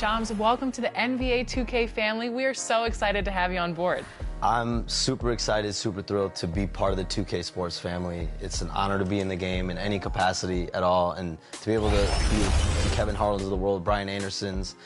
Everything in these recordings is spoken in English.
Shams, welcome to the NBA 2K family. We are so excited to have you on board. I'm super excited, super thrilled to be part of the 2K Sports family. It's an honor to be in the game in any capacity at all, and to be able to be with Kevin Harlan's of the world, Brian Anderson's,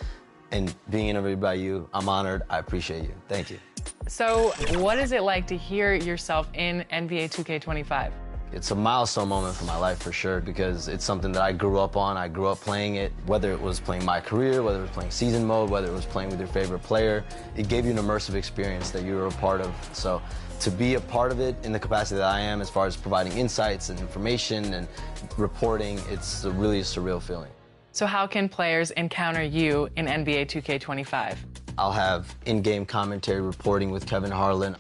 and being interviewed by you. I'm honored. I appreciate you. Thank you. So what is it like to hear yourself in NBA 2K25? It's a milestone moment for my life for sure, because it's something that I grew up on. I grew up playing it, whether it was playing my career, whether it was playing season mode, whether it was playing with your favorite player. It gave you an immersive experience that you were a part of. So to be a part of it in the capacity that I am, as far as providing insights and information and reporting, it's a really surreal feeling. So how can players encounter you in NBA 2K25? I'll have in-game commentary reporting with Kevin Harlan.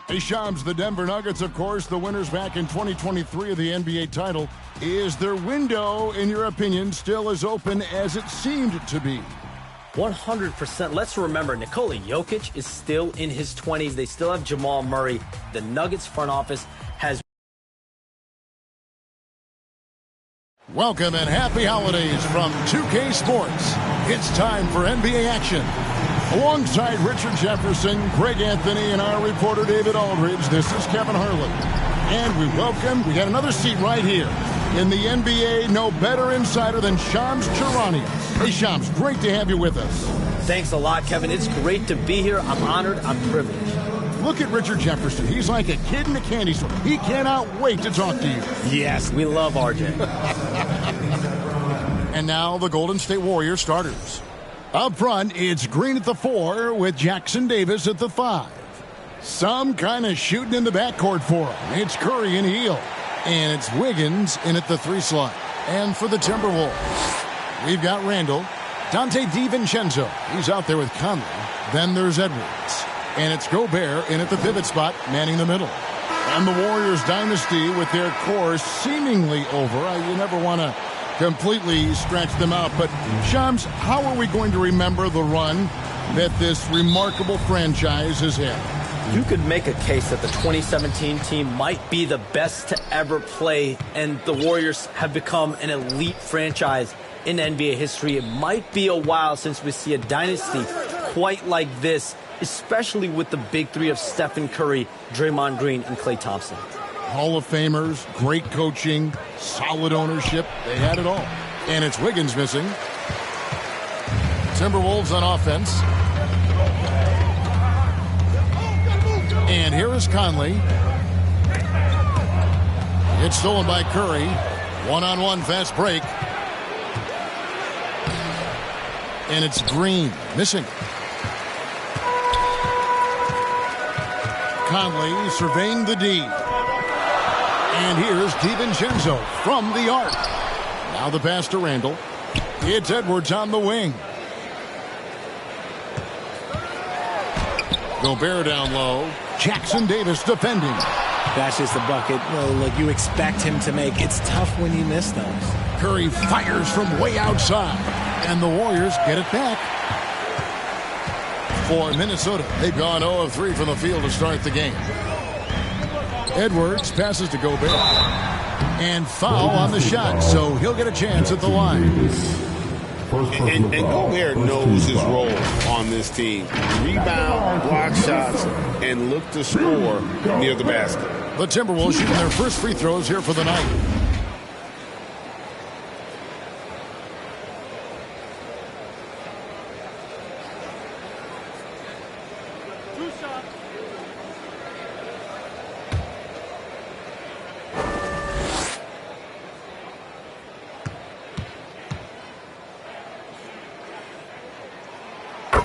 Hey, Shams, the Denver Nuggets, of course, the winners back in 2023 of the NBA title. Is their window, in your opinion, still as open as it seemed to be? 100%. Let's remember, Nikola Jokic is still in his 20s. They still have Jamal Murray. The Nuggets front office has... Welcome and happy holidays from 2K Sports. It's time for NBA action. Alongside Richard Jefferson, Greg Anthony, and our reporter David Aldridge, this is Kevin Harlan. And we got another seat right here. In the NBA, no better insider than Shams Charania. Hey, Shams, great to have you with us. Thanks a lot, Kevin. It's great to be here. I'm honored. I'm privileged. Look at Richard Jefferson. He's like a kid in a candy store. He cannot wait to talk to you. Yes, we love RJ. And now the Golden State Warriors starters. Up front, it's Green at the 4 with Jackson Davis at the 5. Some kind of shooting in the backcourt for him. It's Curry and Hield. And it's Wiggins in at the 3 slot. And for the Timberwolves, we've got Randall, Dante DiVincenzo. He's out there with Conley. Then there's Edwards. And it's Gobert in at the pivot spot, manning the middle. And the Warriors dynasty with their core seemingly over. You never want to completely stretch them out. But, Shams, how are we going to remember the run that this remarkable franchise has had? You could make a case that the 2017 team might be the best to ever play, and the Warriors have become an elite franchise in NBA history. It might be a while since we see a dynasty quite like this, especially with the big three of Stephen Curry, Draymond Green, and Klay Thompson. Hall of Famers, great coaching, solid ownership. They had it all. And it's Wiggins missing. Timberwolves on offense. And here is Conley. It's stolen by Curry. One-on-one fast break. And it's Green missing. Conley surveying the D. And here's DiVincenzo from the arc. Now the pass to Randall. It's Edwards on the wing. Gobert down low. Jackson Davis defending. That's just the bucket. Look, you expect him to make. It's tough when you miss those. Curry fires from way outside. And the Warriors get it back. For Minnesota, they've gone 0 of 3 from the field to start the game. Edwards passes to Gobert. And foul on the shot, so he'll get a chance at the line. And Gobert knows his role on this team. Rebound, block shots, and look to score near the basket. The Timberwolves shooting their first free throws here for the night.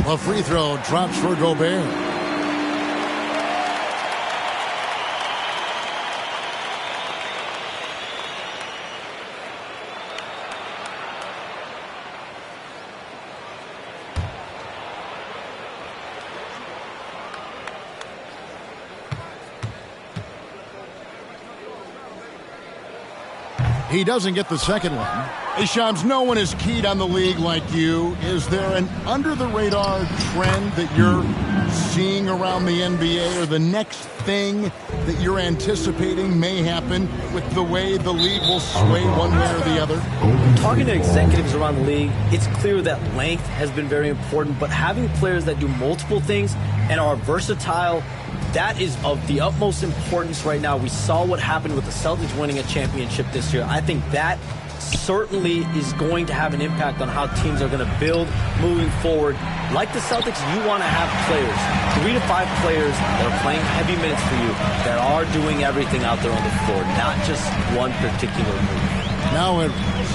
A free throw drops for Gobert. He doesn't get the second one. Hey, Shams, no one is keyed on the league like you. Is there an under-the-radar trend that you're seeing around the NBA, or the next thing that you're anticipating may happen with the way the league will sway one way or the other? Talking to executives around the league, it's clear that length has been very important, but having players that do multiple things and are versatile, that is of the utmost importance right now. We saw what happened with the Celtics winning a championship this year. I think that certainly is going to have an impact on how teams are going to build moving forward. Like the Celtics, you want to have players, 3 to 5 players that are playing heavy minutes for you, that are doing everything out there on the floor, not just one particular move. Now Edwards,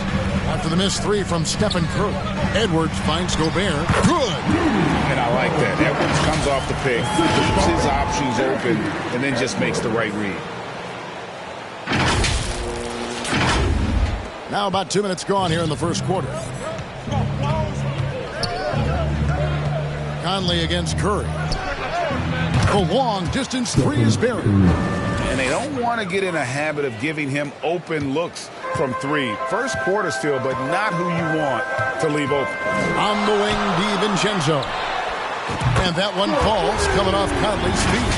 after the missed 3 from Stephen Curry, Edwards finds Gobert. Good! And I like that. Edwards comes off the pick, keeps his options open, and then just makes the right read. Now about 2 minutes gone here in the first quarter. Conley against Curry. The long distance 3 is buried. And they don't want to get in a habit of giving him open looks from 3. First quarter still, but not who you want to leave open. On the wing, DiVincenzo. And that one falls, coming off Conley's feet.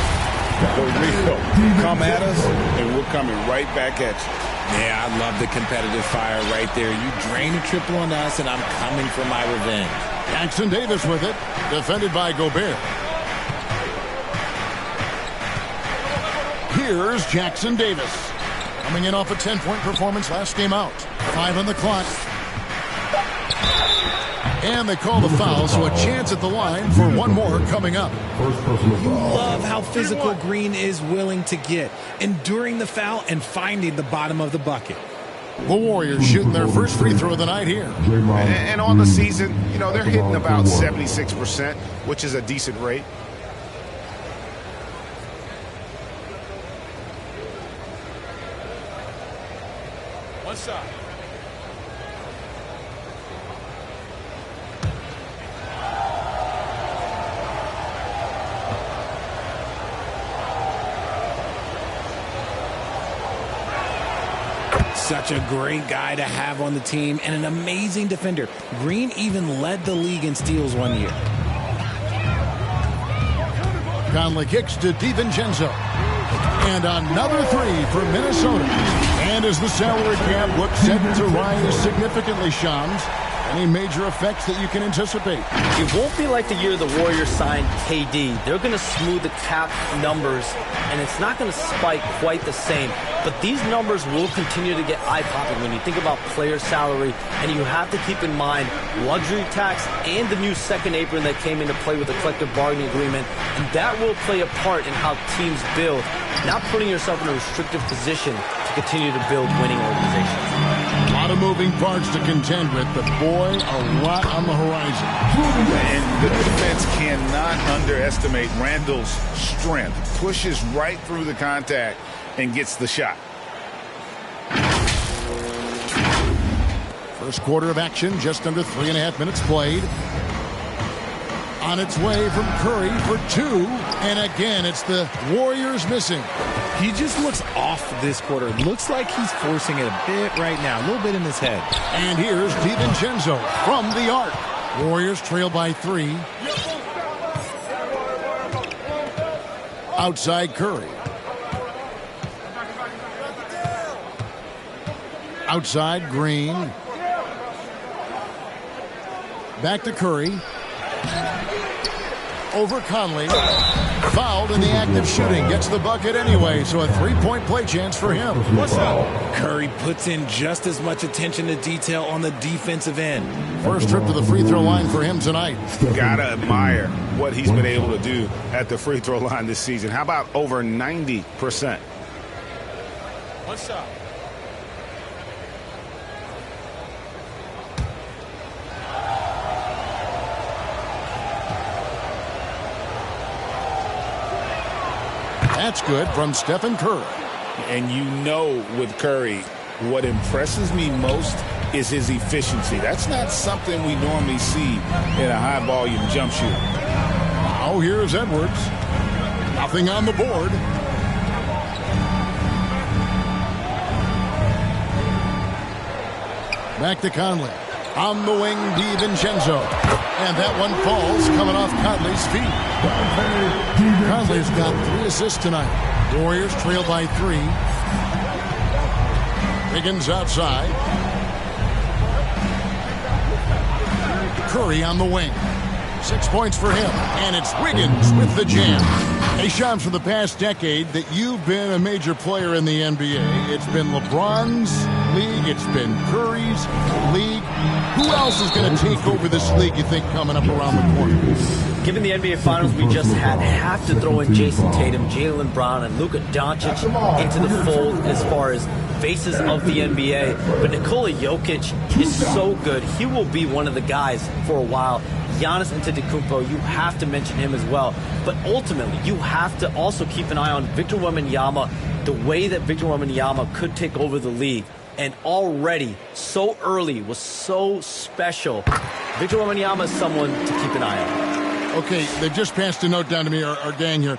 For real. Come at us, and we're coming right back at you. Yeah, I love the competitive fire right there. You drain a triple on us, and I'm coming for my revenge. Jackson Davis with it, defended by Gobert. Here's Jackson Davis, coming in off a 10-point performance last game out. 5 on the clock. And they call the foul, so a chance at the line for one more coming up. You love how physical Green is willing to get, enduring the foul and finding the bottom of the bucket. The Warriors shooting their first free throw of the night here. And on the season, you know, they're hitting about 76%, which is a decent rate. What's up? Such a great guy to have on the team and an amazing defender. Green even led the league in steals one year. Conley kicks to DiVincenzo. And another 3 for Minnesota. And as the salary cap looks set to rise significantly, Shams, any major effects that you can anticipate? It won't be like the year the Warriors signed KD. They're going to smooth the cap numbers, and it's not going to spike quite the same. But these numbers will continue to get eye-popping when you think about player salary, and you have to keep in mind luxury tax and the new second apron that came into play with the collective bargaining agreement, and that will play a part in how teams build, not putting yourself in a restrictive position to continue to build winning organizations. A lot of moving parts to contend with, but boy, a lot on the horizon. And the defense cannot underestimate Randall's strength. Pushes right through the contact and gets the shot. First quarter of action, just under 3.5 minutes played. On its way from Curry for 2, and again, it's the Warriors missing. He just looks off this quarter. Looks like he's forcing it a bit right now, a little bit in his head. And here's DiVincenzo from the arc. Warriors trail by 3. Outside Curry. Outside Green. Back to Curry. Over Conley. Fouled in the act of shooting. Gets the bucket anyway, so a 3-point play chance for him. What's up? Curry puts in just as much attention to detail on the defensive end. First trip to the free throw line for him tonight. Gotta admire what he's been able to do at the free throw line this season. How about over 90%? What's up? That's good from Stephen Curry. And you know with Curry, what impresses me most is his efficiency. That's not something we normally see in a high-volume jump shooter. Now here's Edwards. Nothing on the board. Back to Conley. On the wing, DiVincenzo. And that one falls, coming off Conley's feet. Conley's got 3 assists tonight. Warriors trail by 3. Wiggins outside. Curry on the wing. 6 points for him. And it's Wiggins with the jam. Hey, Shams, for the past decade that you've been a major player in the NBA, it's been LeBron's league, it's been Curry's league. Who else is going to take over this league, you think, coming up around the corner? Given the NBA Finals we just had, have to throw in Jason Tatum, Jaylen Brown, and Luka Doncic into the fold as far as faces of the NBA. But Nikola Jokic is so good. He will be one of the guys for a while. Giannis Antetokounmpo, you have to mention him as well. But ultimately, you have to also keep an eye on Victor Wembanyama, the way that Victor Wembanyama could take over the league. And already, so early, was so special. Victor Wembanyama is someone to keep an eye on. Okay, they've just passed a note down to me, our gang here.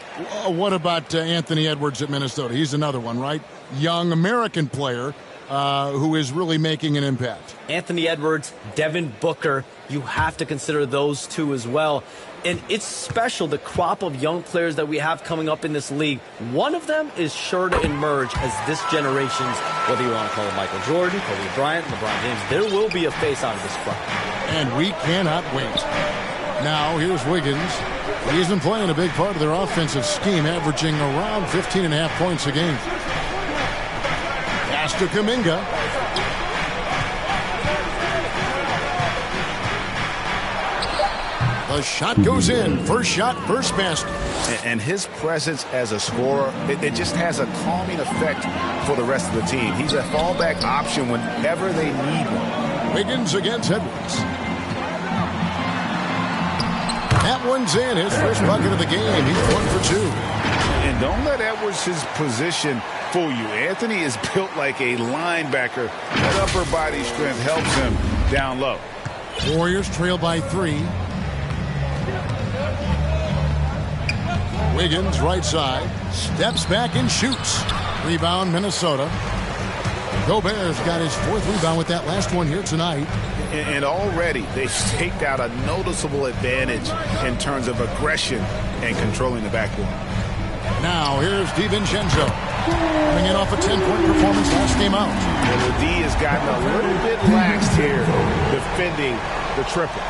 What about Anthony Edwards at Minnesota? He's another one, right? Young American player who is really making an impact. Anthony Edwards, Devin Booker, you have to consider those two as well. And it's special, the crop of young players that we have coming up in this league. One of them is sure to emerge as this generation's, whether you want to call him Michael Jordan, Kobe Bryant, LeBron James, there will be a face out of this crop. And we cannot wait. Now, here's Wiggins. He's been playing a big part of their offensive scheme, averaging around 15.5 points a game. Pass to Kuminga. The shot goes in. First shot, first basket. And his presence as a scorer, it just has a calming effect for the rest of the team. He's a fallback option whenever they need one. Wiggins against Edwards. That one's in. His first bucket of the game. He's 1 for 2. And don't let Edwards' position fool you. Anthony is built like a linebacker. That upper body strength helps him down low. Warriors trail by 3. Wiggins, right side, steps back and shoots. Rebound, Minnesota. Gobert's got his 4th rebound with that last one here tonight. And already they've staked out a noticeable advantage in terms of aggression and controlling the backboard. Now here's DiVincenzo. Coming in off a 10-point performance last game out. And the D has gotten a little bit laxed here defending the triple.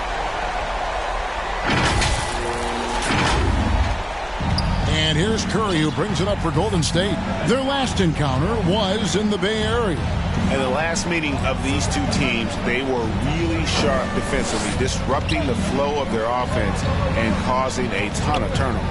And here's Curry, who brings it up for Golden State. Their last encounter was in the Bay Area. In the last meeting of these two teams, they were really sharp defensively, disrupting the flow of their offense and causing a ton of turnovers.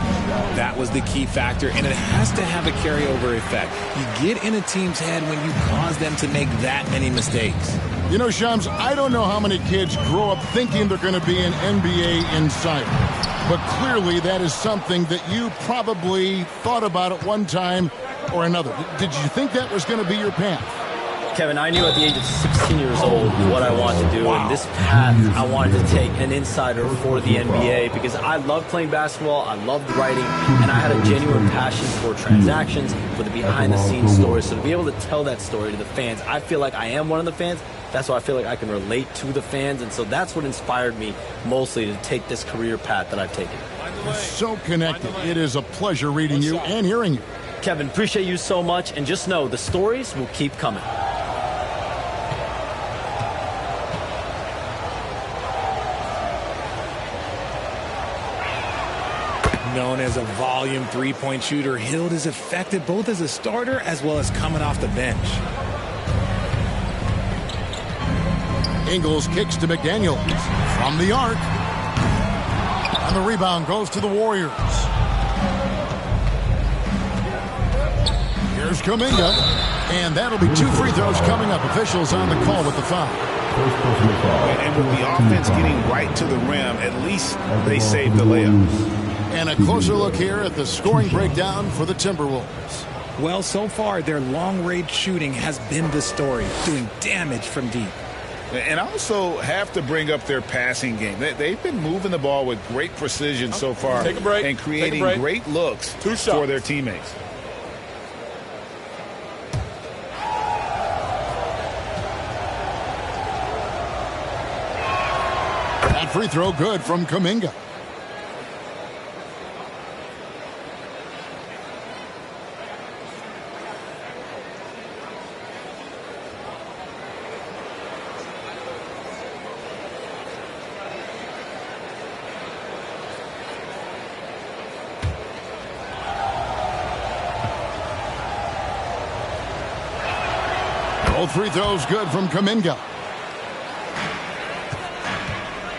That was the key factor, and it has to have a carryover effect. You get in a team's head when you cause them to make that many mistakes. You know, Shams, I don't know how many kids grow up thinking they're going to be an NBA insider. But clearly that is something that you probably thought about at one time or another. Did you think that was going to be your path? Kevin, I knew at the age of 16 years old what I wanted to do, and this path I wanted to take an insider for the NBA because I loved playing basketball, I loved writing, and I had a genuine passion for transactions, for the behind-the-scenes stories. So to be able to tell that story to the fans, I feel like I am one of the fans. That's why I feel like I can relate to the fans, and so that's what inspired me mostly to take this career path that I've taken. You're so connected. It is a pleasure reading you and hearing you. Kevin, appreciate you so much, and just know the stories will keep coming. Known as a volume three-point shooter, Hield is effective both as a starter as well as coming off the bench. Ingles kicks to McDaniels from the arc. And the rebound goes to the Warriors. Here's Kuminga. And that'll be 2 free throws coming up. Officials on the call with the foul. And with the offense getting right to the rim, at least they saved the layup. And a closer look here at the scoring breakdown for the Timberwolves. Well, so far, their long-range shooting has been the story, doing damage from deep. And I also have to bring up their passing game. They've been moving the ball with great precision so far. Take a break. And creating great looks for their teammates. That free throw good from Kuminga. Both free throws good from Kuminga.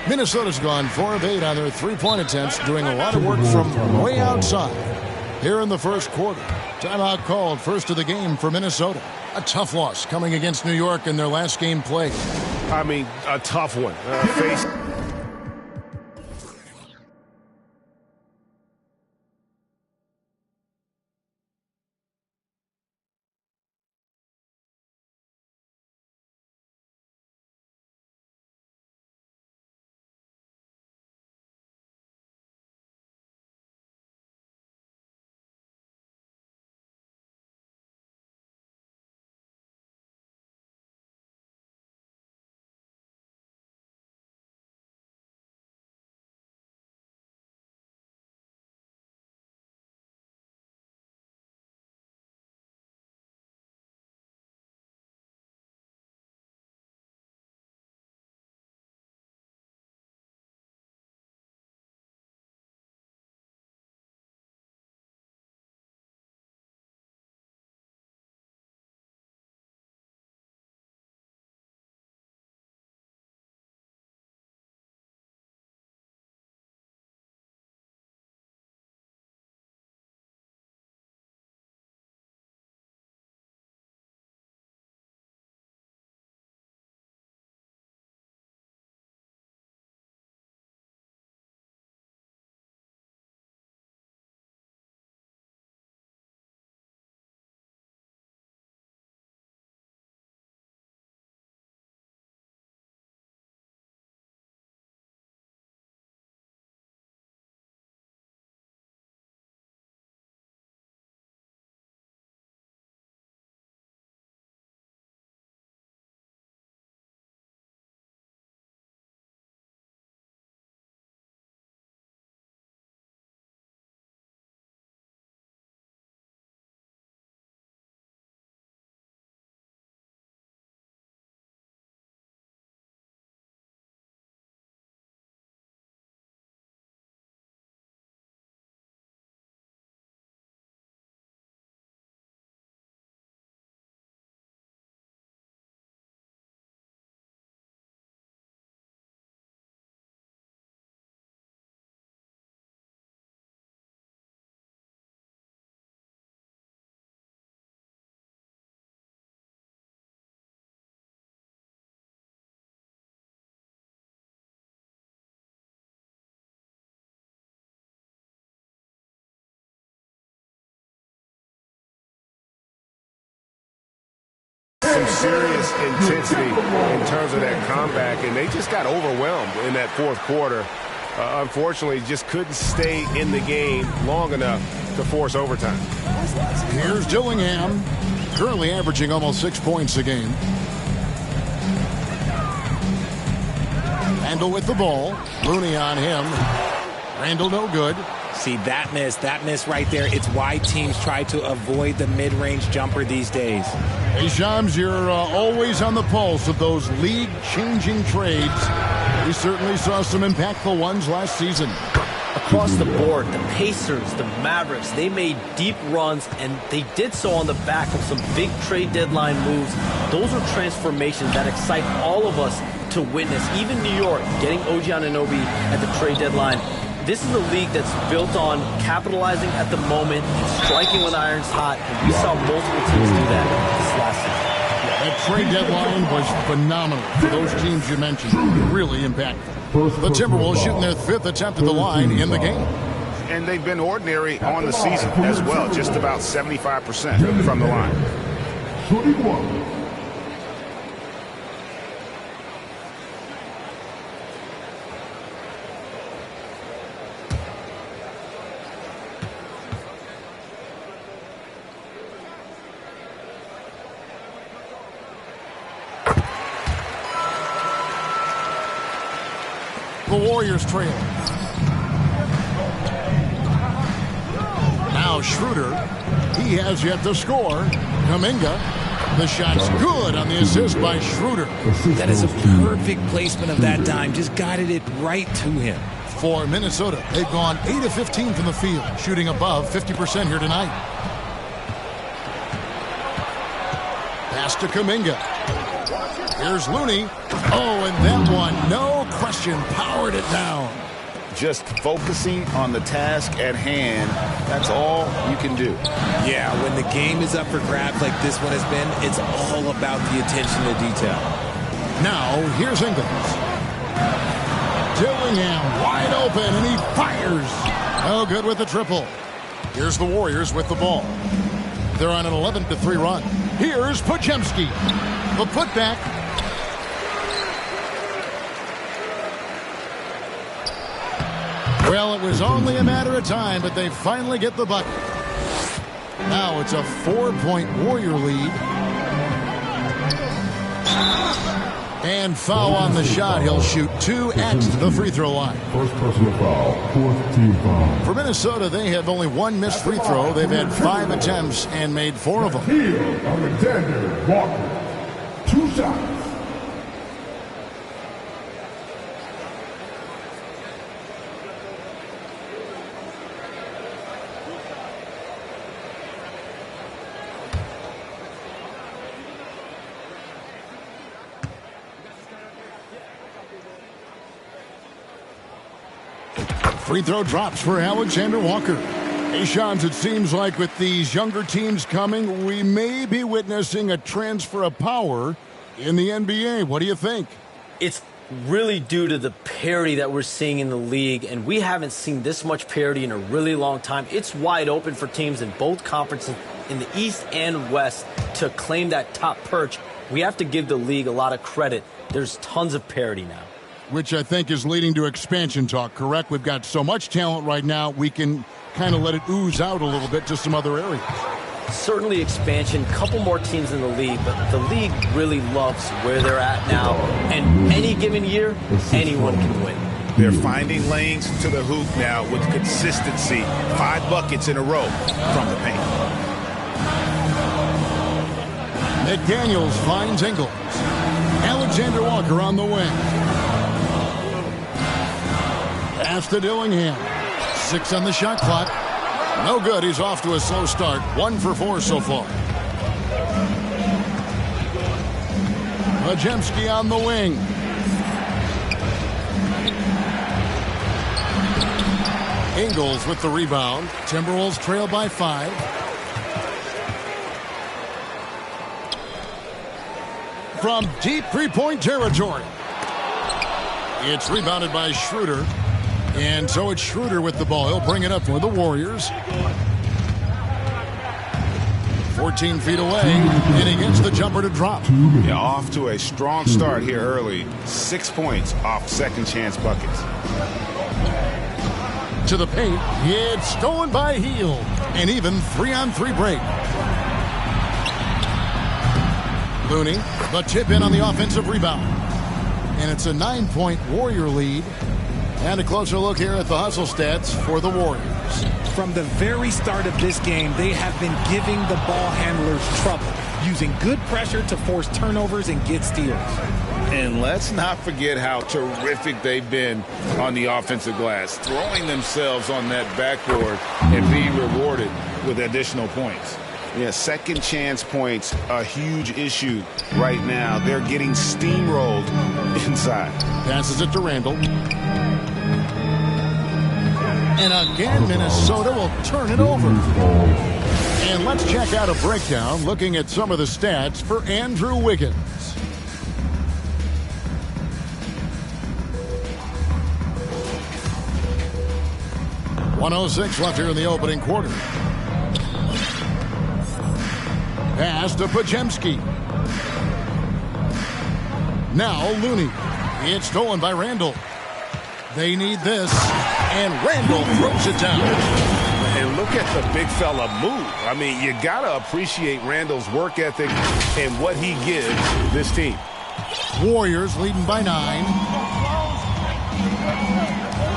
Minnesota's gone 4 of 8 on their three-point attempts, doing a lot of work from way outside. Here in the first quarter, timeout called, first of the game for Minnesota. A tough loss coming against New York in their last game played. I mean, a tough one. Some serious intensity in terms of that comeback, and they just got overwhelmed in that fourth quarter. Unfortunately, just couldn't stay in the game long enough to force overtime. Here's Dillingham, currently averaging almost 6 points a game. Randall with the ball. Looney on him. Randall no good. See, that miss right there, it's why teams try to avoid the mid-range jumper these days. Hey, Shams, you're always on the pulse of those league-changing trades. We certainly saw some impactful ones last season. Across the board, the Pacers, the Mavericks, they made deep runs, and they did so on the back of some big trade deadline moves. Those are transformations that excite all of us to witness. Even New York, getting OG Anunoby at the trade deadline. This is a league that's built on capitalizing at the moment and striking when the iron's hot, and we saw multiple teams do that this last season. That trade deadline was phenomenal for those teams you mentioned. Really impactful. The Timberwolves shooting their 5th attempt at the line in the game. And they've been ordinary on the season as well, just about 75% from the line. the Warriors trail. Now Schroeder. He has yet to score. Kuminga. The shot's good on the assist by Schroeder. That is a perfect placement of that dime. Just guided it right to him. For Minnesota, they've gone 8 of 15 from the field, shooting above 50% here tonight. Pass to Kuminga. Here's Looney. Oh, and that one, no question, powered it down. Just focusing on the task at hand, that's all you can do. Yeah, when the game is up for grabs like this one has been, it's all about the attention to detail. Now, here's Ingles. Dillingham wide open, and he fires. Oh, good with the triple. Here's the Warriors with the ball. They're on an 11-3 run. Here's Podziemski. The putback. Well, it was only a matter of time, but they finally get the bucket. Now it's a 4-point Warrior lead. And foul on the shot. He'll shoot 2 at the free throw line. First personal foul, 4th team foul. For Minnesota, they have only 1 missed free throw. They've had 5 attempts and made 4 of them. Here, Alexander Walker. 2 shots. Free throw drops for Alexander Walker. Hey, Shams, it seems like with these younger teams coming, we may be witnessing a transfer of power in the NBA. What do you think? It's really due to the parity that we're seeing in the league, and we haven't seen this much parity in a really long time. It's wide open for teams in both conferences, in the East and West, to claim that top perch. We have to give the league a lot of credit. There's tons of parity now. Which I think is leading to expansion talk, correct? We've got so much talent right now, we can kind of let it ooze out a little bit to some other areas. Certainly expansion, couple more teams in the league, but the league really loves where they're at now. And any given year, anyone can win. They're finding lanes to the hoop now with consistency. 5 buckets in a row from the paint. McDaniels finds Ingles. Alexander Walker on the wing. Pass to Dillingham. 6 on the shot clock. No good. He's off to a slow start. 1 for 4 so far. Podziemski on the wing. Ingles with the rebound. Timberwolves trail by 5. From deep three-point territory. It's rebounded by Schroeder. And so it's Schroeder with the ball. He'll bring it up for the Warriors. 14 feet away, and he gets the jumper to drop. Yeah, off to a strong start here early. 6 points off second chance buckets. To the paint. It's stolen by Hield. An even 3-on-3 break. Looney, the tip in on the offensive rebound. And it's a 9-point Warrior lead. And a closer look here at the hustle stats for the Warriors. From the very start of this game, they have been giving the ball handlers trouble, using good pressure to force turnovers and get steals. And let's not forget how terrific they've been on the offensive glass, throwing themselves on that backboard and being rewarded with additional points. Yeah, second chance points, a huge issue right now. They're getting steamrolled inside. Passes it to Randall. And again, Minnesota will turn it over. And let's check out a breakdown looking at some of the stats for Andrew Wiggins. .106 left here in the opening quarter. Pass to Podziemski. Now Looney. It's stolen by Randall. They need this. And Randall throws it down. And look at the big fella move. I mean, you got to appreciate Randall's work ethic and what he gives this team. Warriors leading by 9.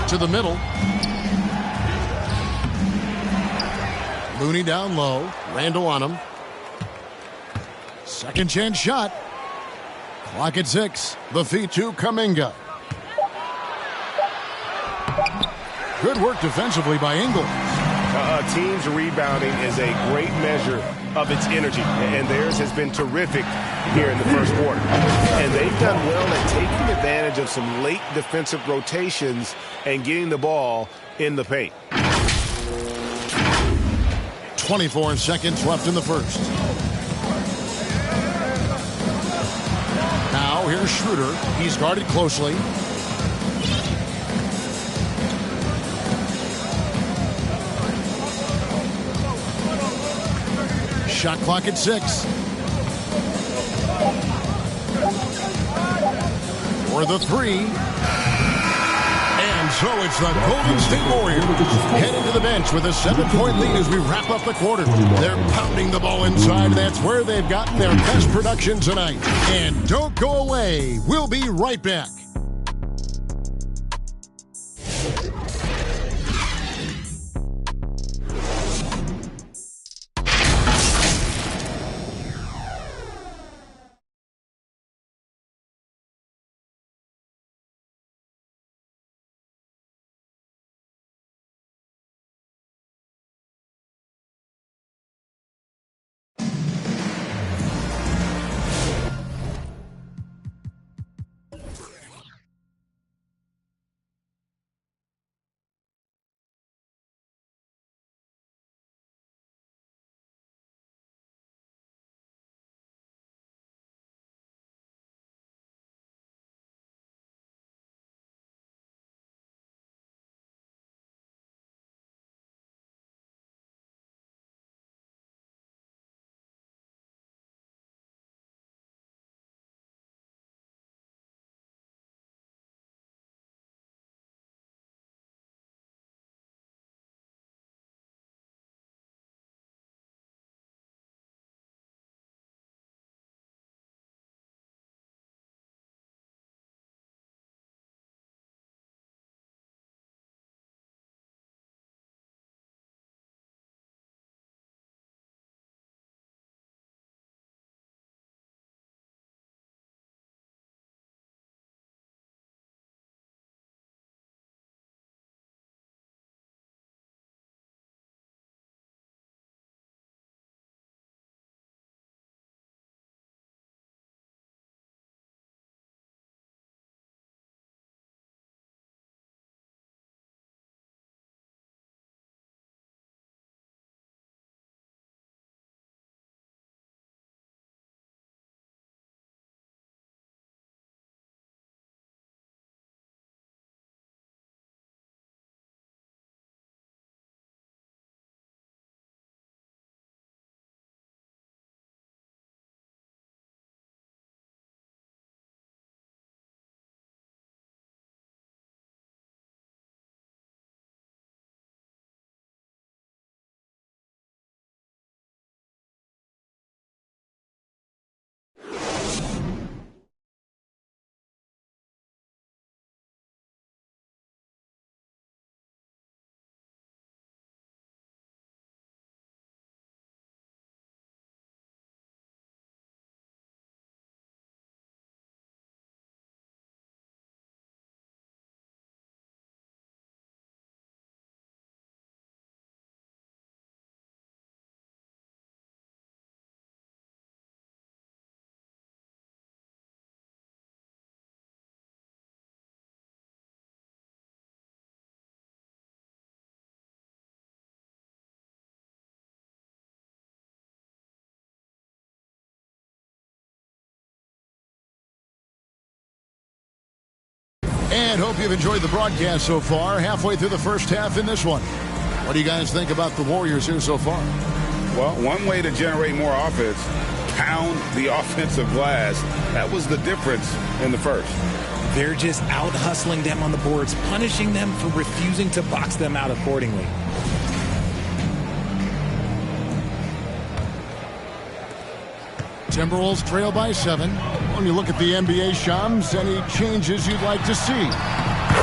To the middle. Looney down low. Randall on him. Second chance shot. Clock at 6. The feed to Kuminga. Good work defensively by Ingles. A team's rebounding is a great measure of its energy, and theirs has been terrific here in the first quarter. And they've done well at taking advantage of some late defensive rotations and getting the ball in the paint. 24 seconds left in the first. Now here's Schroeder. He's guarded closely. Shot clock at 6. For the 3. And so it's the Golden State Warriors heading to the bench with a 7-point lead as we wrap up the quarter. They're pounding the ball inside. That's where they've gotten their best production tonight. And don't go away. We'll be right back. And hope you've enjoyed the broadcast so far. Halfway through the first half in this one. What do you guys think about the Warriors here so far? Well, one way to generate more offense, pound the offensive glass. That was the difference in the first. They're just out hustling them on the boards, punishing them for refusing to box them out accordingly. Timberwolves trail by 7. When you look at the NBA, Shams, any changes you'd like to see?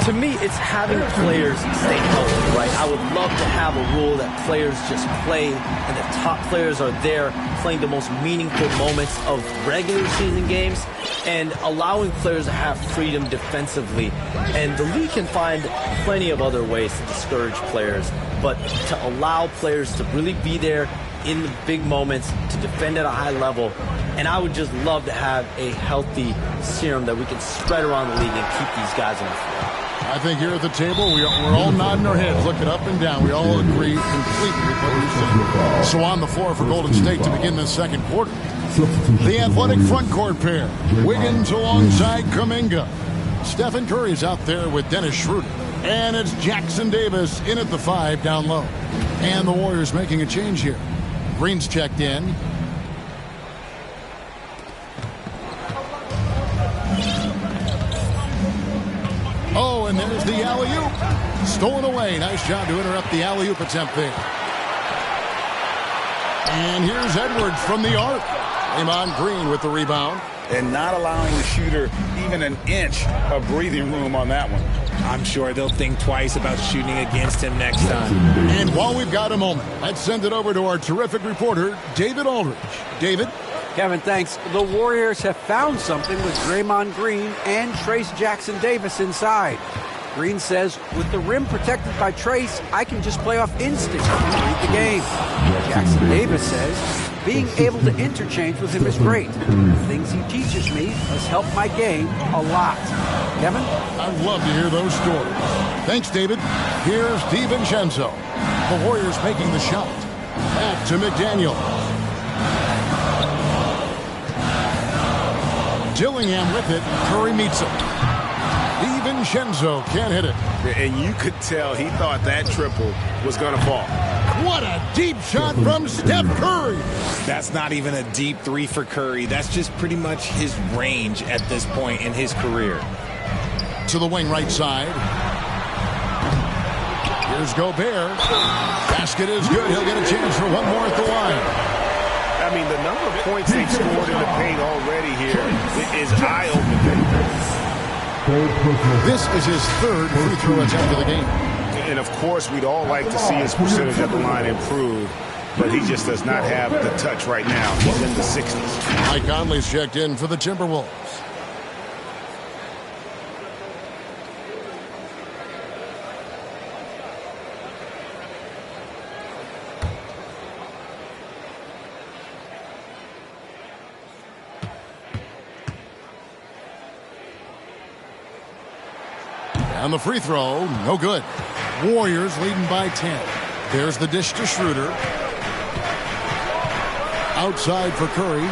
To me, it's having players stay healthy, right? I would love to have a rule that players just play and the top players are there playing the most meaningful moments of regular season games and allowing players to have freedom defensively. And the league can find plenty of other ways to discourage players, but to allow players to really be there in the big moments, to defend at a high level. And I would just love to have a healthy serum that we can spread around the league and keep these guys on the floor. I think here at the table, we're all nodding our heads, looking up and down. We all agree completely with what you're saying. So on the floor for Golden State to begin the second quarter. The athletic front court pair. Wiggins alongside Kuminga. Stephen Curry's out there with Dennis Schroeder. And it's Jackson Davis in at the 5 down low. And the Warriors making a change here. Green's checked in. Oh, and there's the alley-oop. Stolen away. Nice job to interrupt the alley-oop attempt there. And here's Edwards from the arc. Draymond Green with the rebound. And not allowing the shooter even an inch of breathing room on that one. I'm sure they'll think twice about shooting against him next time. And while we've got a moment, let's send it over to our terrific reporter, David Aldridge. David? Kevin, thanks. The Warriors have found something with Draymond Green and Trace Jackson Davis inside. Green says, with the rim protected by Trace, I can just play off instinct and read the game. Jackson Davis says, being able to interchange with him is great. The things he teaches me has helped my game a lot. Kevin? I'd love to hear those stories. Thanks, David. Here's DiVincenzo. The Warriors making the shot. Back to McDaniel. Dillingham with it. Curry meets him. DiVincenzo can't hit it. And you could tell he thought that triple was going to fall. What a deep shot from Steph Curry. That's not even a deep three for Curry. That's just pretty much his range at this point in his career. To the wing right side. Here's Gobert. Basket is good. He'll get a chance for one more at the line. I mean, the number of points they've scored in the paint already here is eye-opening. This is his third free throw attempt of the game. And, of course, we'd all like to see his percentage at the line improve, but he just does not have the touch right now. He's in the 60s. Mike Conley's checked in for the Timberwolves. On the free throw, no good. Warriors leading by 10. There's the dish to Schroeder. Outside for Curry.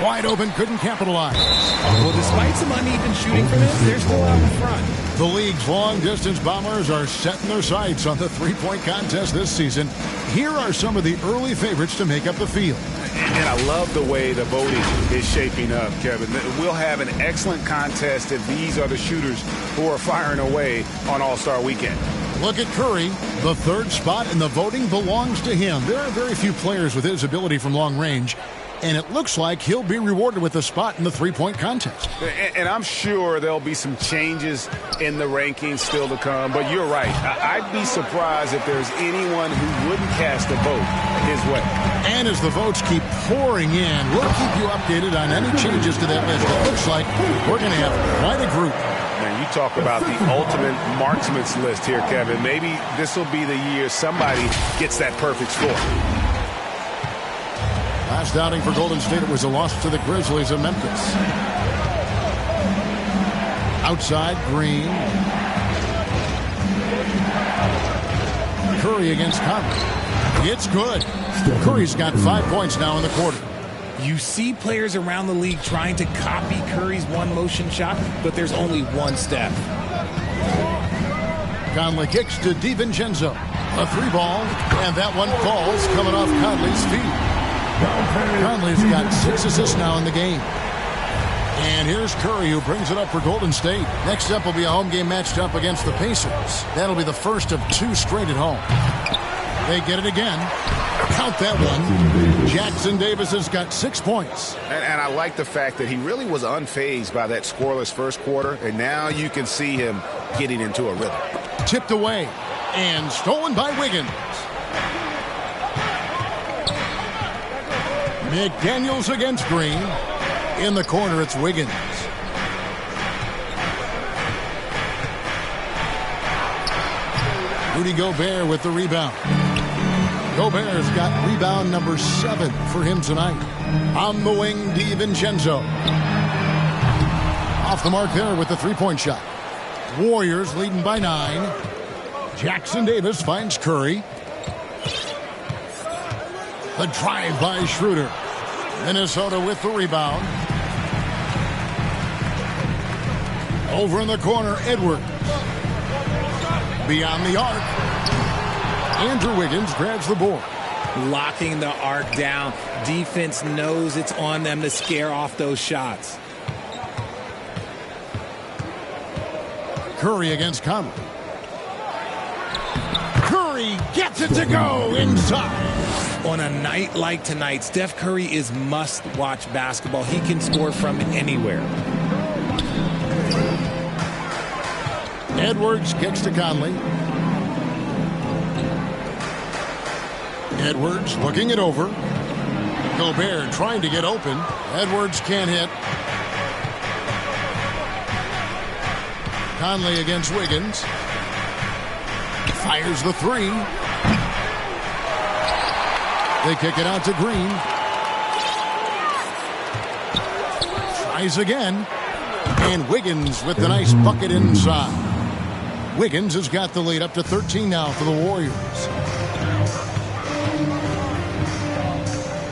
Wide open, couldn't capitalize. Well, despite some uneven shooting from him, they're still out in front. The league's long-distance bombers are setting their sights on the three-point contest this season. Here are some of the early favorites to make up the field. And I love the way the voting is shaping up, Kevin. We'll have an excellent contest if these are the shooters who are firing away on All-Star Weekend. Look at Curry. The third spot in the voting belongs to him. There are very few players with his ability from long range, and it looks like he'll be rewarded with a spot in the three-point contest. And I'm sure there'll be some changes in the rankings still to come, but you're right. I'd be surprised if there's anyone who wouldn't cast a vote his way. And as the votes keep pouring in, we'll keep you updated on any changes to that list. It looks like we're going to have quite a group. Man, you talk about the ultimate marksman's list here, Kevin. Maybe this will be the year somebody gets that perfect score. Last outing for Golden State, it was a loss to the Grizzlies of Memphis. Outside, Green. Curry against Conley. It's good. Curry's got 5 points now in the quarter. You see players around the league trying to copy Curry's one-motion shot, but there's only one step. Conley kicks to DiVincenzo. A three ball, and that one falls coming off Conley's feet. Conley's got 6 assists now in the game. And here's Curry, who brings it up for Golden State. Next up will be a home game matched up against the Pacers. That'll be the first of 2 straight at home. They get it again. Count that one. Jackson Davis has got 6 points. And I like the fact that he really was unfazed by that scoreless first quarter, and now you can see him getting into a rhythm. Tipped away and stolen by Wiggins. McDaniels against Green. In the corner, it's Wiggins. Rudy Gobert with the rebound. Gobert's got rebound number 7 for him tonight. On the wing, DiVincenzo. Off the mark there with the three-point shot. Warriors leading by 9. Jackson Davis finds Curry. The drive by Schroeder. Minnesota with the rebound. Over in the corner, Edwards. Beyond the arc. Andrew Wiggins grabs the board. Locking the arc down. Defense knows it's on them to scare off those shots. Curry against Conley. Curry gets it to go inside. On a night like tonight, Steph Curry is must-watch basketball. He can score from anywhere. Edwards kicks to Conley. Edwards looking it over. Gobert trying to get open. Edwards can't hit. Conley against Wiggins. Fires the three. They kick it out to Green. Tries again. And Wiggins with the nice bucket inside. Wiggins has got the lead up to 13 now for the Warriors.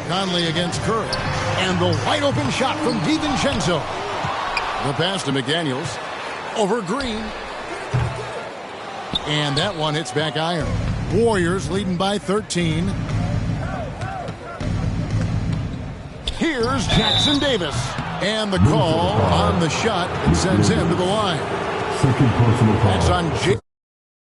Conley against Curry. And the wide open shot from DiVincenzo. The pass to McDaniels. Over Green. And that one hits back iron. Warriors leading by 13. Here's Jackson Davis. And the call on the shot that sends him to the line. Second personal foul. That's on